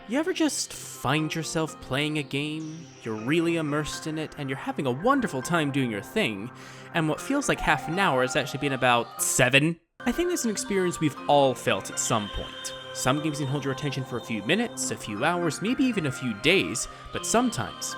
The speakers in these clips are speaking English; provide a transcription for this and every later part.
You ever just find yourself playing a game, you're really immersed in it, and you're having a wonderful time doing your thing, and what feels like half an hour has actually been about 7? I think that's an experience we've all felt at some point. Some games can hold your attention for a few minutes, a few hours, maybe even a few days, but sometimes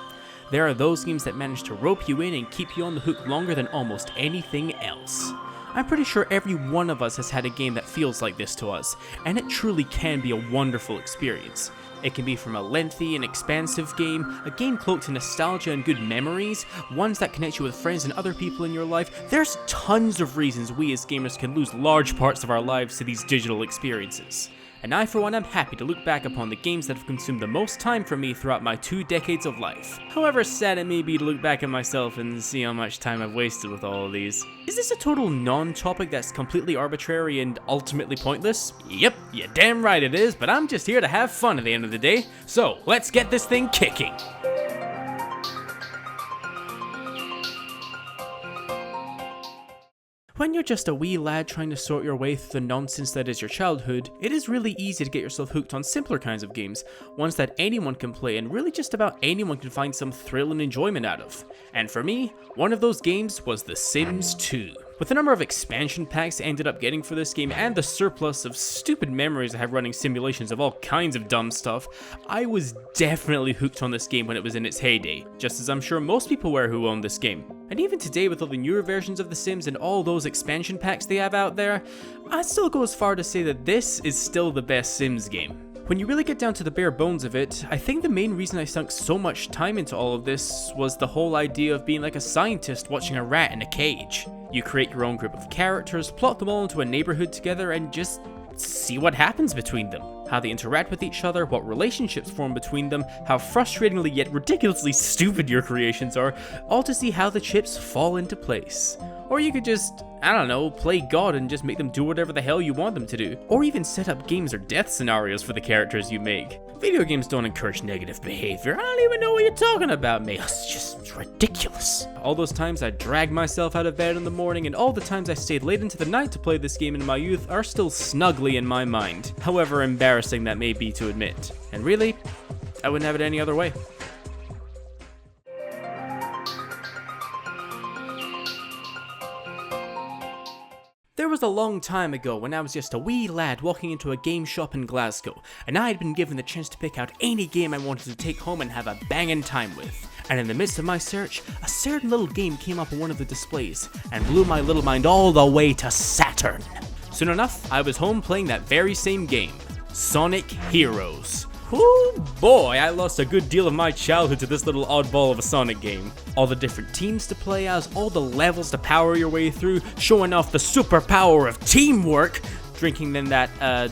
there are those games that manage to rope you in and keep you on the hook longer than almost anything else. I'm pretty sure every one of us has had a game that feels like this to us, and it truly can be a wonderful experience. It can be from a lengthy and expansive game, a game cloaked in nostalgia and good memories, ones that connect you with friends and other people in your life. There's tons of reasons we as gamers can lose large parts of our lives to these digital experiences. And I, for one, am happy to look back upon the games that have consumed the most time for me throughout my 2 decades of life. However sad it may be to look back at myself and see how much time I've wasted with all of these. Is this a total non-topic that's completely arbitrary and ultimately pointless? Yep, you're damn right it is, but I'm just here to have fun at the end of the day, so let's get this thing kicking! When you're just a wee lad trying to sort your way through the nonsense that is your childhood, it is really easy to get yourself hooked on simpler kinds of games, ones that anyone can play and really just about anyone can find some thrill and enjoyment out of. And for me, one of those games was The Sims 2. With the number of expansion packs I ended up getting for this game and the surplus of stupid memories I have running simulations of all kinds of dumb stuff, I was definitely hooked on this game when it was in its heyday, just as I'm sure most people were who own this game. And even today, with all the newer versions of The Sims and all those expansion packs they have out there, I'd still go as far to say that this is still the best Sims game. When you really get down to the bare bones of it, I think the main reason I sunk so much time into all of this was the whole idea of being like a scientist watching a rat in a cage. You create your own group of characters, plot them all into a neighborhood together, and just see what happens between them. How they interact with each other, what relationships form between them, how frustratingly yet ridiculously stupid your creations are, all to see how the chips fall into place. Or you could just, I don't know, play God and just make them do whatever the hell you want them to do. Or even set up games or death scenarios for the characters you make. Video games don't encourage negative behavior. I don't even know what you're talking about, mate. It's ridiculous. All those times I dragged myself out of bed in the morning and all the times I stayed late into the night to play this game in my youth are still snugly in my mind. However embarrassing that may be to admit. And really, I wouldn't have it any other way. There was a long time ago when I was just a wee lad walking into a game shop in Glasgow, and I had been given the chance to pick out any game I wanted to take home and have a bangin' time with. And in the midst of my search, a certain little game came up on one of the displays, and blew my little mind all the way to Saturn. Soon enough, I was home playing that very same game, Sonic Heroes. Oh boy, I lost a good deal of my childhood to this little oddball of a Sonic game. All the different teams to play as, all the levels to power your way through, showing off the superpower of teamwork, drinking in that,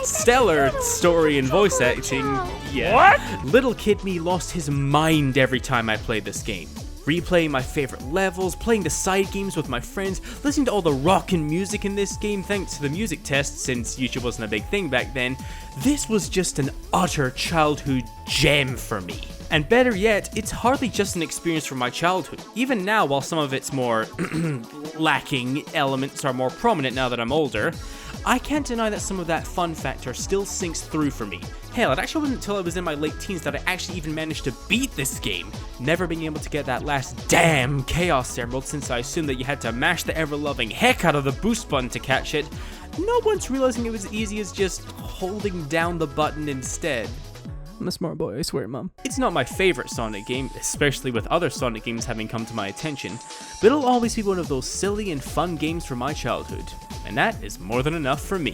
stellar story and voice acting. Yeah. What? Little kid me lost his mind every time I played this game. Replaying my favorite levels, playing the side games with my friends, listening to all the rockin' music in this game thanks to the music test since YouTube wasn't a big thing back then. This was just an utter childhood gem for me. And better yet, it's hardly just an experience from my childhood. Even now, while some of its more lacking elements are more prominent now that I'm older, I can't deny that some of that fun factor still sinks through for me. Hell, it actually wasn't until I was in my late teens that I actually even managed to beat this game, never being able to get that last damn Chaos Emerald since I assumed that you had to mash the ever-loving heck out of the boost button to catch it, not once realizing it was as easy as just holding down the button instead. I'm a smart boy, I swear, Mom. It's not my favorite Sonic game, especially with other Sonic games having come to my attention, but it'll always be one of those silly and fun games from my childhood, and that is more than enough for me.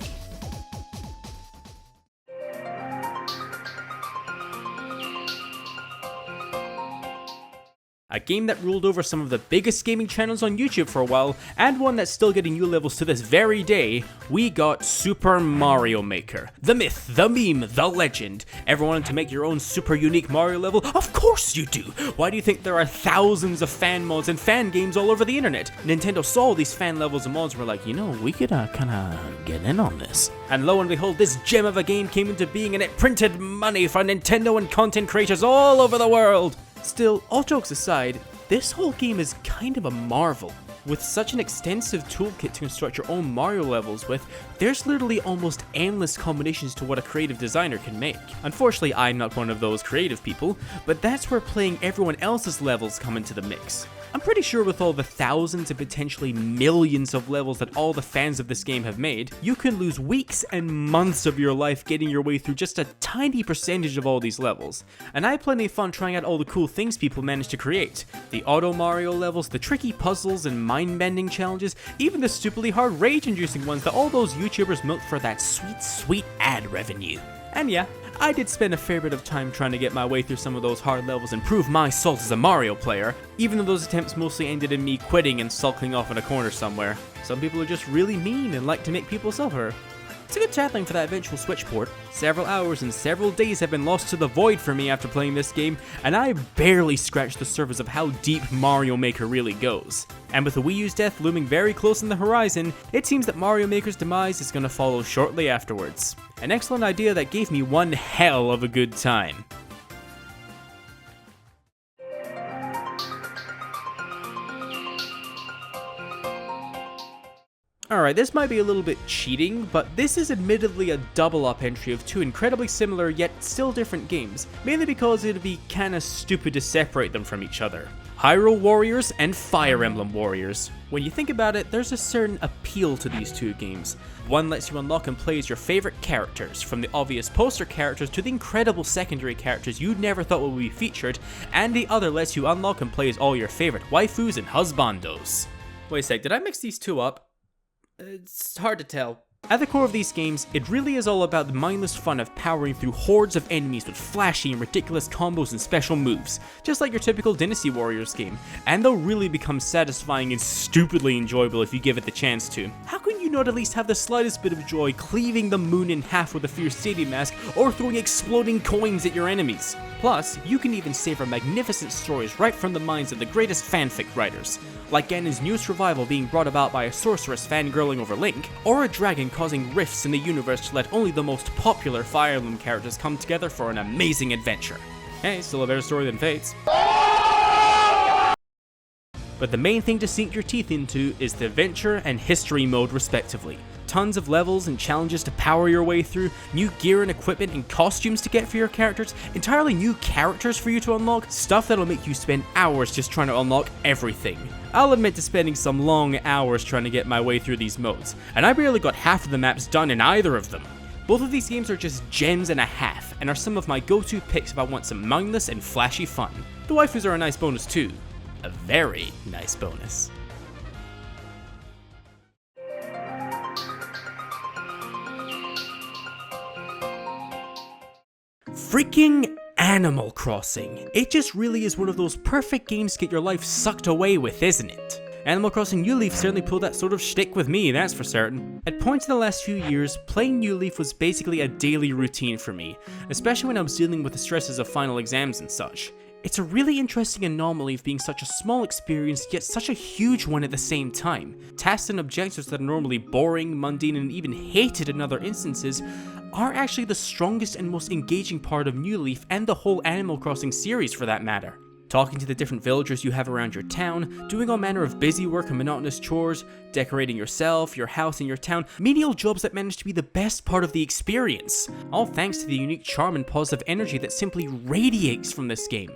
A game that ruled over some of the biggest gaming channels on YouTube for a while, and one that's still getting new levels to this very day, we got Super Mario Maker. The myth, the meme, the legend. Ever wanted to make your own super unique Mario level? Of course you do! Why do you think there are thousands of fan mods and fan games all over the internet? Nintendo saw these fan levels and mods and were like, you know, we could kinda get in on this. And lo and behold, this gem of a game came into being and it printed money for Nintendo and content creators all over the world! Still, all jokes aside, this whole game is kind of a marvel. With such an extensive toolkit to construct your own Mario levels with, there's literally almost endless combinations to what a creative designer can make. Unfortunately, I'm not one of those creative people, but that's where playing everyone else's levels come into the mix. I'm pretty sure with all the thousands and potentially millions of levels that all the fans of this game have made, you can lose weeks and months of your life getting your way through just a tiny percentage of all these levels. And I had plenty of fun trying out all the cool things people managed to create. The auto Mario levels, the tricky puzzles and mind-bending challenges, even the stupidly hard rage-inducing ones that all those YouTubers milked for that sweet, sweet ad revenue. And yeah, I did spend a fair bit of time trying to get my way through some of those hard levels and prove my salt as a Mario player, even though those attempts mostly ended in me quitting and sulking off in a corner somewhere. Some people are just really mean and like to make people suffer. It's a good tackling for that eventual Switch port. Several hours and several days have been lost to the void for me after playing this game, and I barely scratched the surface of how deep Mario Maker really goes. And with the Wii U's death looming very close on the horizon, it seems that Mario Maker's demise is going to follow shortly afterwards. An excellent idea that gave me one hell of a good time. Alright, this might be a little bit cheating, but this is admittedly a double-up entry of two incredibly similar yet still different games, mainly because it'd be kinda stupid to separate them from each other. Hyrule Warriors and Fire Emblem Warriors. When you think about it, there's a certain appeal to these two games. One lets you unlock and play as your favorite characters, from the obvious poster characters to the incredible secondary characters you never thought would be featured, and the other lets you unlock and play as all your favorite waifus and husbandos. Wait a sec, did I mix these two up? It's hard to tell. At the core of these games, it really is all about the mindless fun of powering through hordes of enemies with flashy and ridiculous combos and special moves, just like your typical Dynasty Warriors game, and they'll really become satisfying and stupidly enjoyable if you give it the chance to. How can you not at least have the slightest bit of joy cleaving the moon in half with a fierce stadium mask or throwing exploding coins at your enemies? Plus, you can even savor magnificent stories right from the minds of the greatest fanfic writers, like Ganon's newest revival being brought about by a sorceress fangirling over Link, or a dragon causing rifts in the universe to let only the most popular Fire Emblem characters come together for an amazing adventure. Hey, still a better story than Fate's. But the main thing to sink your teeth into is the adventure and history mode respectively. Tons of levels and challenges to power your way through, new gear and equipment and costumes to get for your characters, entirely new characters for you to unlock, stuff that'll make you spend hours just trying to unlock everything. I'll admit to spending some long hours trying to get my way through these modes, and I barely got half of the maps done in either of them. Both of these games are just gems and a half, and are some of my go-to picks if I want some mindless and flashy fun. The waifus are a nice bonus too. A very nice bonus. Freaking Animal Crossing. It just really is one of those perfect games to get your life sucked away with, isn't it? Animal Crossing New Leaf certainly pulled that sort of shtick with me, that's for certain. At points in the last few years, playing New Leaf was basically a daily routine for me, especially when I was dealing with the stresses of final exams and such. It's a really interesting anomaly of being such a small experience, yet such a huge one at the same time. Tasks and objectives that are normally boring, mundane, and even hated in other instances are actually the strongest and most engaging part of New Leaf and the whole Animal Crossing series for that matter. Talking to the different villagers you have around your town, doing all manner of busy work and monotonous chores, decorating yourself, your house, and your town, menial jobs that manage to be the best part of the experience, all thanks to the unique charm and positive energy that simply radiates from this game.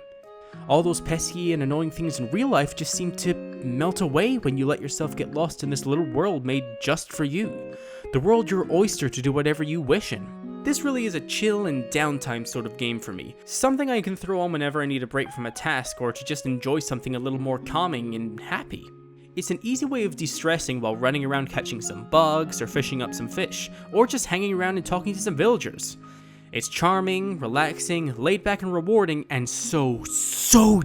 All those pesky and annoying things in real life just seem to melt away when you let yourself get lost in this little world made just for you. The world your oyster to do whatever you wish in. This really is a chill and downtime sort of game for me. Something I can throw on whenever I need a break from a task or to just enjoy something a little more calming and happy. It's an easy way of de-stressing while running around catching some bugs or fishing up some fish, or just hanging around and talking to some villagers. It's charming, relaxing, laid back and rewarding, and so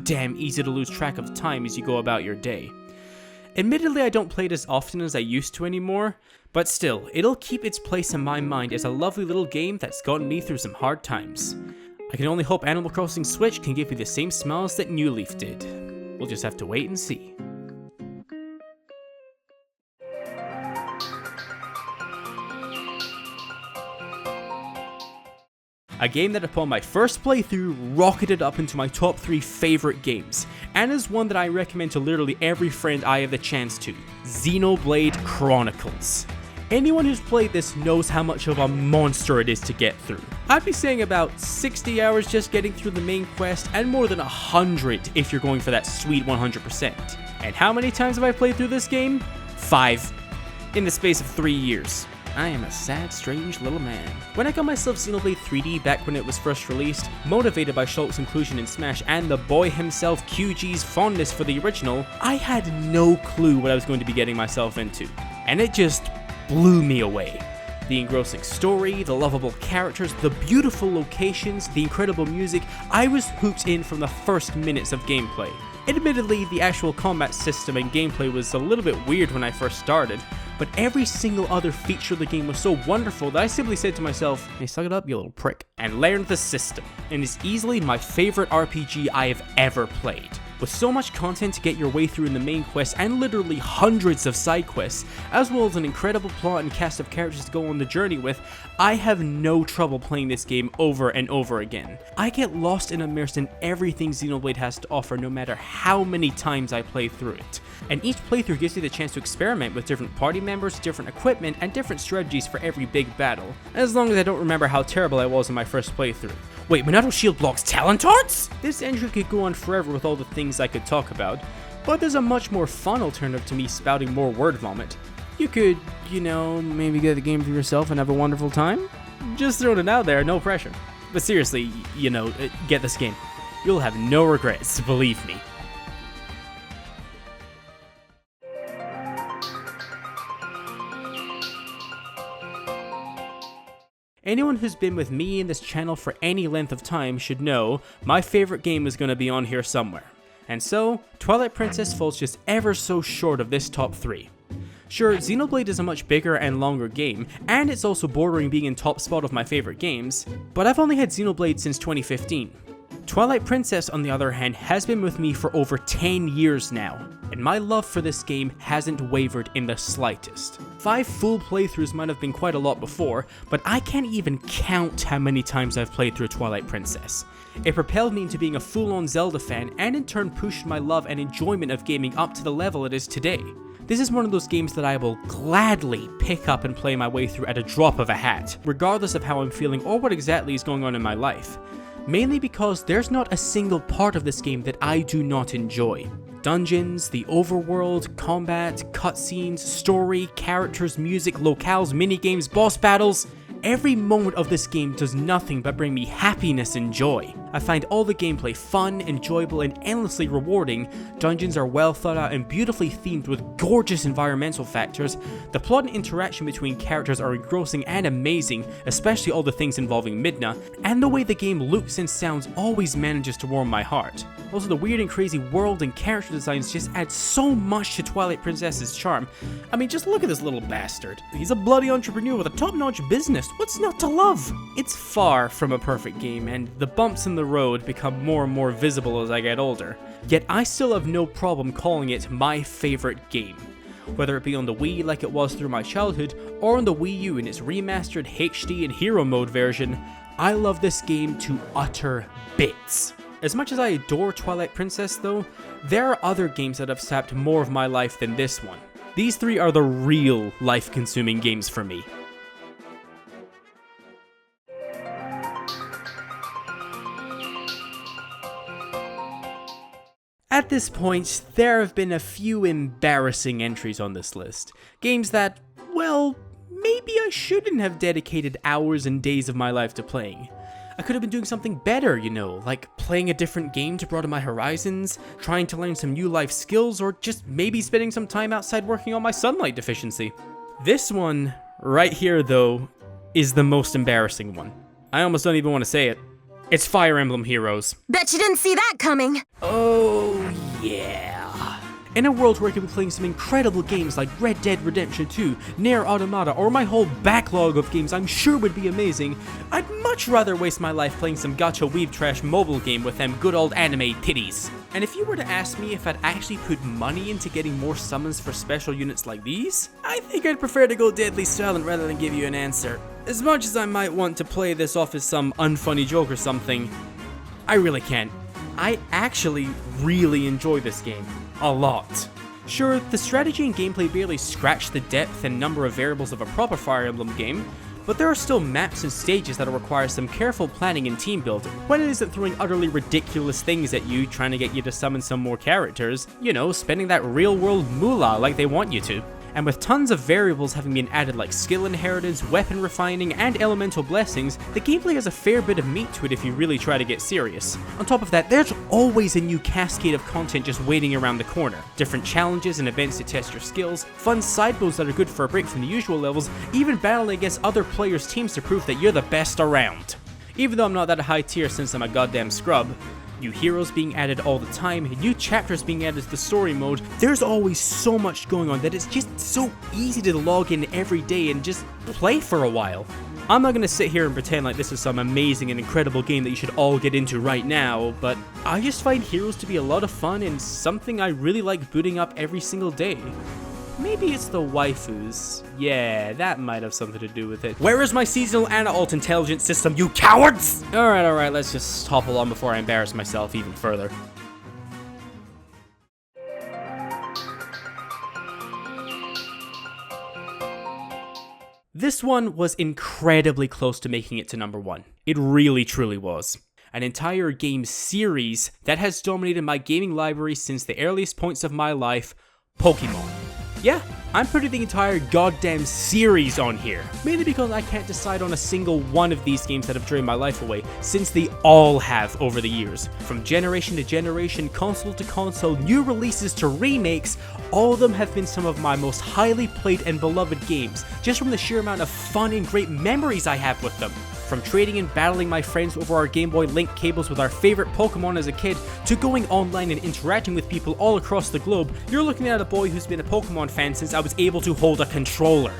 damn easy to lose track of time as you go about your day. Admittedly, I don't play it as often as I used to anymore, but still, it'll keep its place in my mind as a lovely little game that's gotten me through some hard times. I can only hope Animal Crossing Switch can give me the same smiles that New Leaf did. We'll just have to wait and see. a game that upon my first playthrough rocketed up into my top 3 favorite games, and is one that I recommend to literally every friend I have the chance to, Xenoblade Chronicles. Anyone who's played this knows how much of a monster it is to get through. I'd be saying about 60 hours just getting through the main quest, and more than 100 if you're going for that sweet 100%. And how many times have I played through this game? 5. In the space of 3 years. I am a sad, strange little man. When I got myself Xenoblade 3D back when it was first released, motivated by Shulk's inclusion in Smash and the boy himself QG's fondness for the original, I had no clue what I was going to be getting myself into. And it just blew me away. The engrossing story, the lovable characters, the beautiful locations, the incredible music, I was hooked in from the first minutes of gameplay. Admittedly, the actual combat system and gameplay was a little bit weird when I first started, but every single other feature of the game was so wonderful that I simply said to myself, "Hey, suck it up, you little prick," and learned the system, and is easily my favorite RPG I have ever played. With so much content to get your way through in the main quest and literally hundreds of side quests, as well as an incredible plot and cast of characters to go on the journey with, I have no trouble playing this game over and over again. I get lost and immersed in everything Xenoblade has to offer no matter how many times I play through it. And each playthrough gives me the chance to experiment with different party members, different equipment, and different strategies for every big battle, as long as I don't remember how terrible I was in my first playthrough. Wait, Minato Shield blocks talent arts? This entry could go on forever with all the things I could talk about, but there's a much more fun alternative to me spouting more word vomit. You could, maybe get the game for yourself and have a wonderful time? Just throwing it out there, no pressure. But seriously, get this game. You'll have no regrets, believe me. Anyone who's been with me in this channel for any length of time should know my favorite game is going to be on here somewhere. And so, Twilight Princess falls just ever so short of this top 3. Sure, Xenoblade is a much bigger and longer game, and it's also bordering being in top spot of my favorite games, but I've only had Xenoblade since 2015. Twilight Princess, on the other hand, has been with me for over 10 years now, and my love for this game hasn't wavered in the slightest. 5 full playthroughs might have been quite a lot before, but I can't even count how many times I've played through Twilight Princess. It propelled me into being a full-on Zelda fan, and in turn pushed my love and enjoyment of gaming up to the level it is today. This is one of those games that I will gladly pick up and play my way through at a drop of a hat, regardless of how I'm feeling or what exactly is going on in my life. Mainly because there's not a single part of this game that I do not enjoy. Dungeons, the overworld, combat, cutscenes, story, characters, music, locales, minigames, boss battles. Every moment of this game does nothing but bring me happiness and joy. I find all the gameplay fun, enjoyable, and endlessly rewarding. Dungeons are well thought out and beautifully themed with gorgeous environmental factors. The plot and interaction between characters are engrossing and amazing, especially all the things involving Midna, and the way the game looks and sounds always manages to warm my heart. Also, the weird and crazy world and character designs just add so much to Twilight Princess's charm. I mean, just look at this little bastard. He's a bloody entrepreneur with a top-notch business. What's not to love? It's far from a perfect game, and the bumps in the road become more and more visible as I get older. Yet I still have no problem calling it my favorite game. Whether it be on the Wii like it was through my childhood, or on the Wii U in its remastered HD and Hero Mode version, I love this game to utter bits. As much as I adore Twilight Princess though, there are other games that have sapped more of my life than this one. These 3 are the real life-consuming games for me. At this point, there have been a few embarrassing entries on this list. Games that, well, maybe I shouldn't have dedicated hours and days of my life to playing. I could have been doing something better, like playing a different game to broaden my horizons, trying to learn some new life skills, or just maybe spending some time outside working on my sunlight deficiency. This one, right here though, is the most embarrassing one. I almost don't even want to say it. It's Fire Emblem Heroes. Bet you didn't see that coming. Oh, yeah. In a world where I could be playing some incredible games like Red Dead Redemption 2, Nier Automata, or my whole backlog of games I'm sure would be amazing, I'd much rather waste my life playing some gacha weeb trash mobile game with them good old anime titties. And if you were to ask me if I'd actually put money into getting more summons for special units like these, I think I'd prefer to go deadly silent rather than give you an answer. as much as I might want to play this off as some unfunny joke or something, I really can't. I actually really enjoy this game. A lot. Sure, the strategy and gameplay barely scratch the depth and number of variables of a proper Fire Emblem game, but there are still maps and stages that'll require some careful planning and team building, when it isn't throwing utterly ridiculous things at you trying to get you to summon some more characters, you know, spending that real world moolah like they want you to. And with tons of variables having been added like skill inheritance, weapon refining, and elemental blessings, the gameplay has a fair bit of meat to it if you really try to get serious. On top of that, there's always a new cascade of content just waiting around the corner. Different challenges and events to test your skills, fun side modes that are good for a break from the usual levels, even battling against other players' teams to prove that you're the best around. Even though I'm not that high tier since I'm a goddamn scrub, new heroes being added all the time, new chapters being added to the story mode, there's always so much going on that it's just so easy to log in every day and just play for a while. I'm not gonna sit here and pretend like this is some amazing and incredible game that you should all get into right now, but I just find Heroes to be a lot of fun and something I really like booting up every single day. Maybe it's the waifus. Yeah, that might have something to do with it. Where is my seasonal and alt intelligence system, you cowards? Alright, let's just hopple on before I embarrass myself even further. This one was incredibly close to making it to number 1. It really truly was. An entire game series that has dominated my gaming library since the earliest points of my life, Pokémon. Yeah, I'm putting the entire goddamn series on here, mainly because I can't decide on a single one of these games that have drained my life away, since they all have over the years. From generation to generation, console to console, new releases to remakes, all of them have been some of my most highly played and beloved games, just from the sheer amount of fun and great memories I have with them. From trading and battling my friends over our Game Boy Link cables with our favorite Pokemon as a kid, to going online and interacting with people all across the globe, you're looking at a boy who's been a Pokemon fan since I was able to hold a controller.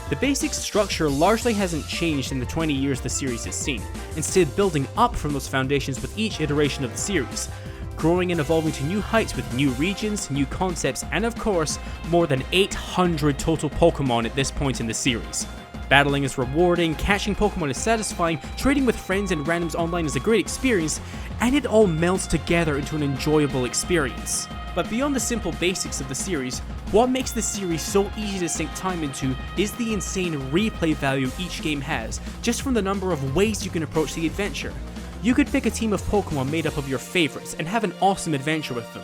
The basic structure largely hasn't changed in the 20 years the series has seen, instead building up from those foundations with each iteration of the series, growing and evolving to new heights with new regions, new concepts, and of course, more than 800 total Pokemon at this point in the series. Battling is rewarding, catching Pokemon is satisfying, trading with friends and randoms online is a great experience, and it all melts together into an enjoyable experience. But beyond the simple basics of the series, what makes the series so easy to sink time into is the insane replay value each game has, just from the number of ways you can approach the adventure. You could pick a team of Pokemon made up of your favorites and have an awesome adventure with them.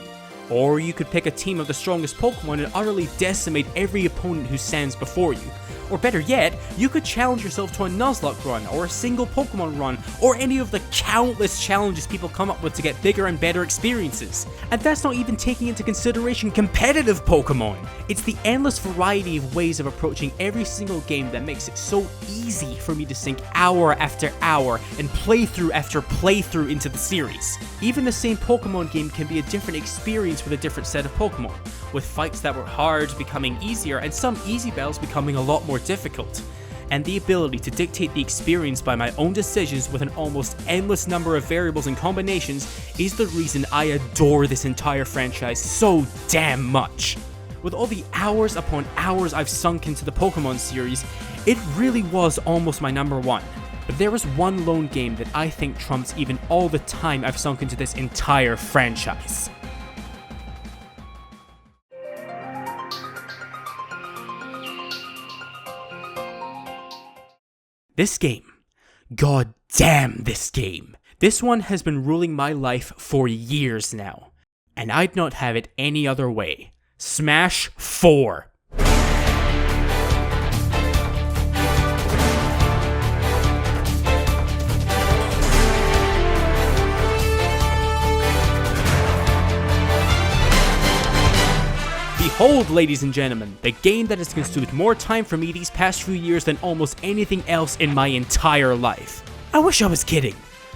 Or you could pick a team of the strongest Pokemon and utterly decimate every opponent who stands before you. Or better yet, you could challenge yourself to a Nuzlocke run, or a single Pokemon run, or any of the countless challenges people come up with to get bigger and better experiences. And that's not even taking into consideration competitive Pokemon. It's the endless variety of ways of approaching every single game that makes it so easy for me to sink hour after hour and playthrough after playthrough into the series. Even the same Pokemon game can be a different experience with a different set of Pokemon, with fights that were hard becoming easier and some easy battles becoming a lot more difficult. And the ability to dictate the experience by my own decisions with an almost endless number of variables and combinations is the reason I adore this entire franchise so damn much. With all the hours upon hours I've sunk into the Pokemon series, it really was almost my number 1. But there is one lone game that I think trumps even all the time I've sunk into this entire franchise. This game. God damn this game. This one has been ruling my life for years now, and I'd not have it any other way. Smash 4. Behold, ladies and gentlemen, the game that has consumed more time for me these past few years than almost anything else in my entire life. I wish I was kidding.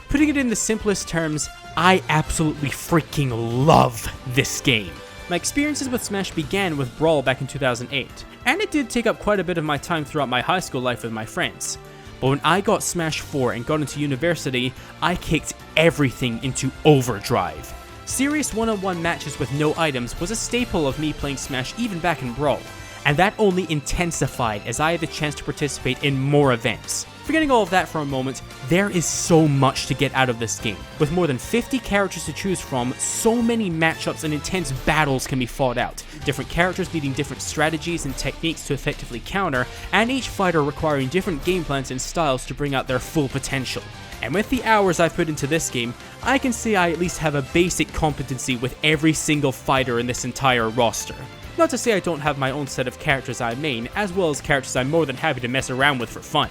Putting it in the simplest terms, I absolutely freaking love this game. My experiences with Smash began with Brawl back in 2008, and it did take up quite a bit of my time throughout my high school life with my friends. But when I got Smash 4 and got into university, I kicked everything into overdrive. Serious one-on-one matches with no items was a staple of me playing Smash even back in Brawl, and that only intensified as I had the chance to participate in more events. Forgetting all of that for a moment, there is so much to get out of this game. With more than 50 characters to choose from, so many matchups and intense battles can be fought out, different characters needing different strategies and techniques to effectively counter, and each fighter requiring different game plans and styles to bring out their full potential. And with the hours I've put into this game, I can say I at least have a basic competency with every single fighter in this entire roster. Not to say I don't have my own set of characters I main, as well as characters I'm more than happy to mess around with for fun.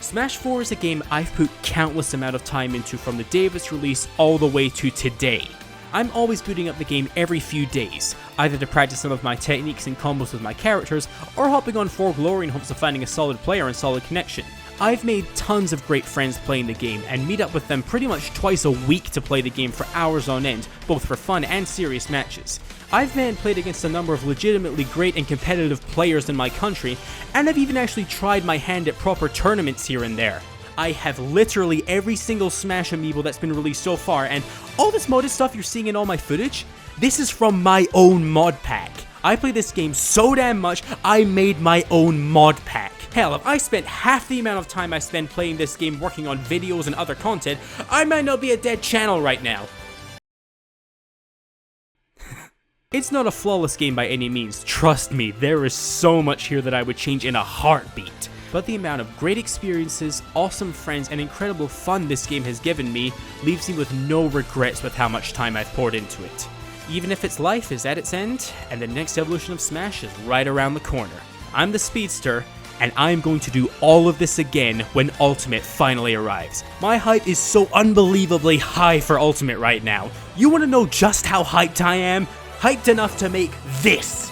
Smash 4 is a game I've put countless amount of time into from the day of its release all the way to today. I'm always booting up the game every few days, either to practice some of my techniques and combos with my characters, or hopping on 4Glory in hopes of finding a solid player and solid connection. I've made tons of great friends playing the game, and meet up with them pretty much twice a week to play the game for hours on end, both for fun and serious matches. I've then played against a number of legitimately great and competitive players in my country, and I've even actually tried my hand at proper tournaments here and there. I have literally every single Smash amiibo that's been released so far, and all this modded stuff you're seeing in all my footage, this is from my own mod pack. I play this game so damn much, I made my own mod pack. Hell, if I spent half the amount of time I spend playing this game working on videos and other content, I might not be a dead channel right now. It's not a flawless game by any means, trust me, there is so much here that I would change in a heartbeat. But the amount of great experiences, awesome friends, and incredible fun this game has given me leaves me with no regrets with how much time I've poured into it. Even if its life is at its end, and the next evolution of Smash is right around the corner. I'm the Speedster, and I'm going to do all of this again when Ultimate finally arrives. My hype is so unbelievably high for Ultimate right now. You want to know just how hyped I am? Hyped enough to make this!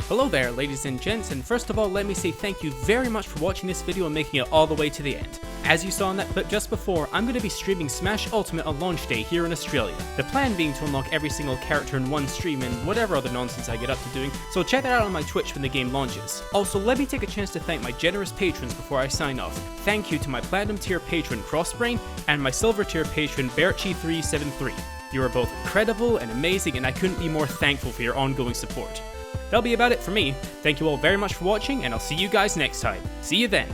Hello there ladies and gents, and first of all let me say thank you very much for watching this video and making it all the way to the end. As you saw in that clip just before, I'm going to be streaming Smash Ultimate on launch day here in Australia. The plan being to unlock every single character in one stream and whatever other nonsense I get up to doing, so check that out on my Twitch when the game launches. Also, let me take a chance to thank my generous patrons before I sign off. Thank you to my Platinum tier patron Crossbrain and my Silver tier patron Berchi373. You are both incredible and amazing, and I couldn't be more thankful for your ongoing support. That'll be about it for me. Thank you all very much for watching, and I'll see you guys next time. See you then.